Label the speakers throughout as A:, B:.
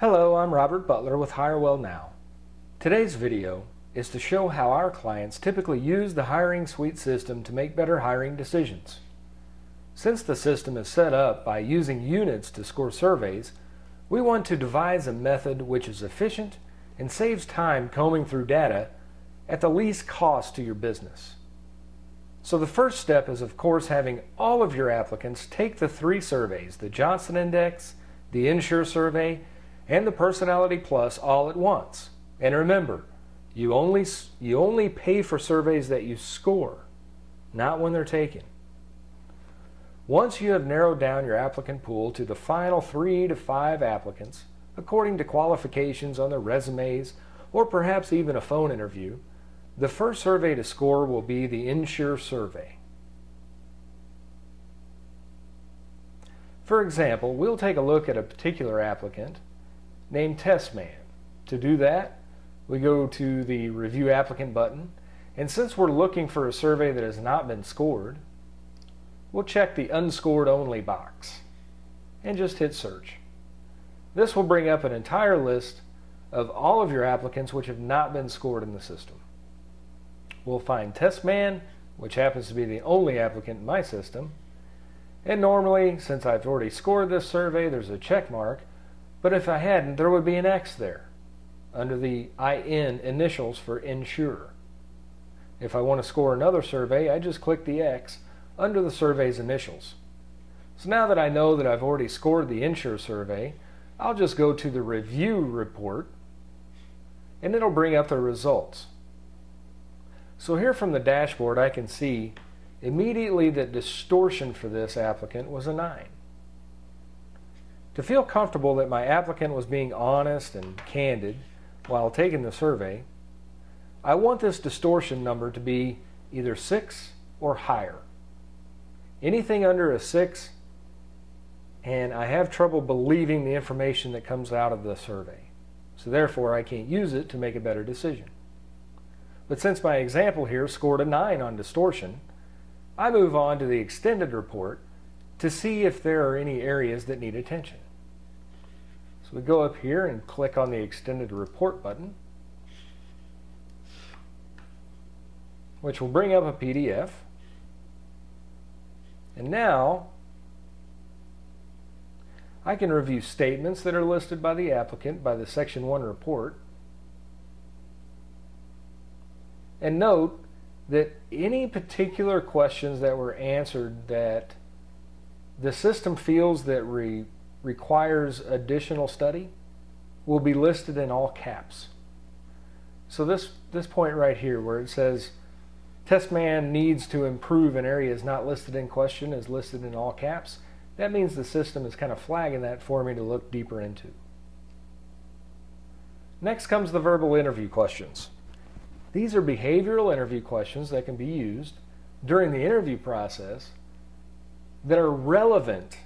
A: Hello, I'm Robert Butler with HireWell Now. Today's video is to show how our clients typically use the Hiring Suite system to make better hiring decisions. Since the system is set up by using units to score surveys, we want to devise a method which is efficient and saves time combing through data at the least cost to your business. So the first step is, of course, having all of your applicants take the 3 surveys, the Johnson Index, the Insure Survey, and the Personality Plus all at once. And remember, you only pay for surveys that you score, not when they're taken. Once you have narrowed down your applicant pool to the final 3 to 5 applicants, according to qualifications on their resumes, or perhaps even a phone interview, the first survey to score will be the Insure Survey. For example, we'll take a look at a particular applicant named Testman. To do that, we go to the Review Applicant button, and since we're looking for a survey that has not been scored, we'll check the Unscored Only box and just hit Search. This will bring up an entire list of all of your applicants which have not been scored in the system. We'll find Testman, which happens to be the only applicant in my system, and normally, since I've already scored this survey, there's a check mark. But if I hadn't, there would be an X there under the IN initials for Insure. If I want to score another survey, I just click the X under the survey's initials. So now that I know that I've already scored the Insure survey, I'll just go to the Review report and it'll bring up the results. So here from the dashboard I can see immediately that distortion for this applicant was a 9. To feel comfortable that my applicant was being honest and candid while taking the survey, I want this distortion number to be either 6 or higher. Anything under a 6, and I have trouble believing the information that comes out of the survey. So therefore, I can't use it to make a better decision. But since my example here scored a 9 on distortion, I move on to the extended report to see if there are any areas that need attention. So we go up here and click on the Extended Report button, which will bring up a PDF. And now I can review statements that are listed by the applicant by the Section 1 report. And note that any particular questions that were answered that the system feels that requires additional study will be listed in all caps. So this point right here where it says Testman needs to improve in areas not listed in question is listed in all caps, that means the system is kind of flagging that for me to look deeper into. Next comes the verbal interview questions. These are behavioral interview questions that can be used during the interview process that are relevant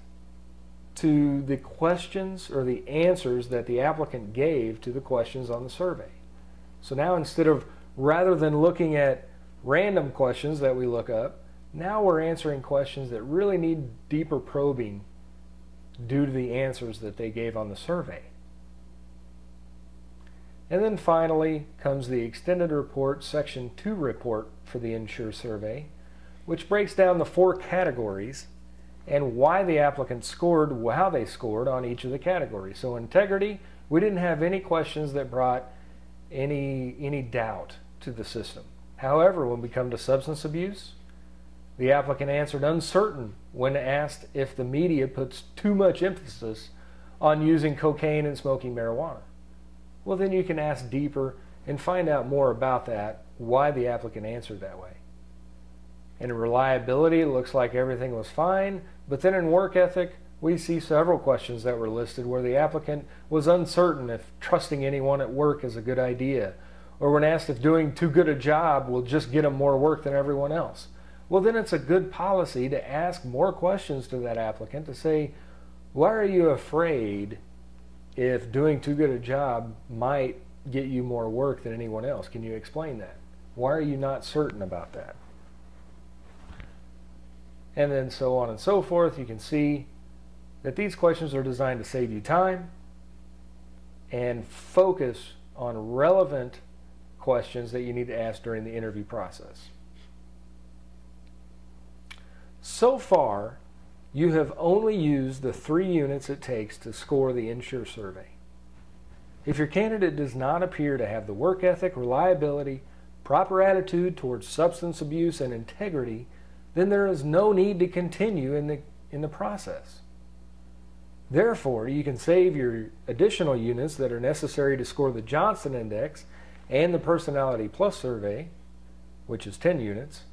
A: to the questions or the answers that the applicant gave to the questions on the survey. So now rather than looking at random questions that we look up, now we're answering questions that really need deeper probing due to the answers that they gave on the survey. And then finally comes the Extended Report Section 2 report for the Insure survey, which breaks down the 4 categories and why the applicant scored how they scored on each of the categories. So integrity, we didn't have any questions that brought any doubt to the system. However, when we come to substance abuse, the applicant answered uncertain when asked if the media puts too much emphasis on using cocaine and smoking marijuana. Well, then you can ask deeper and find out more about that, why the applicant answered that way. And in reliability, it looks like everything was fine, but then in work ethic, we see several questions that were listed where the applicant was uncertain if trusting anyone at work is a good idea, or when asked if doing too good a job will just get them more work than everyone else. Well, then it's a good policy to ask more questions to that applicant to say, why are you afraid if doing too good a job might get you more work than anyone else? Can you explain that? Why are you not certain about that? And then so on and so forth. You can see that these questions are designed to save you time and focus on relevant questions that you need to ask during the interview process. So far, you have only used the 3 units it takes to score the Ensure survey. If your candidate does not appear to have the work ethic, reliability, proper attitude towards substance abuse, and integrity, then there is no need to continue in the process. Therefore, you can save your additional units that are necessary to score the Johnson Index and the Personality Plus survey, which is 10 units.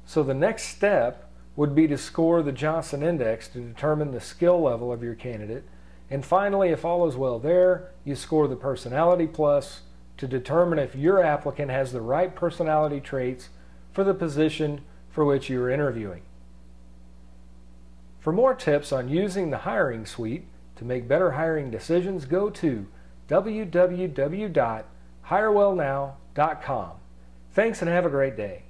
A: So the next step would be to score the Johnson Index to determine the skill level of your candidate. And finally, if all is well there, you score the Personality Plus to determine if your applicant has the right personality traits for the position for which you are interviewing. For more tips on using the Hiring Suite to make better hiring decisions, go to www.hirewellnow.com. Thanks and have a great day.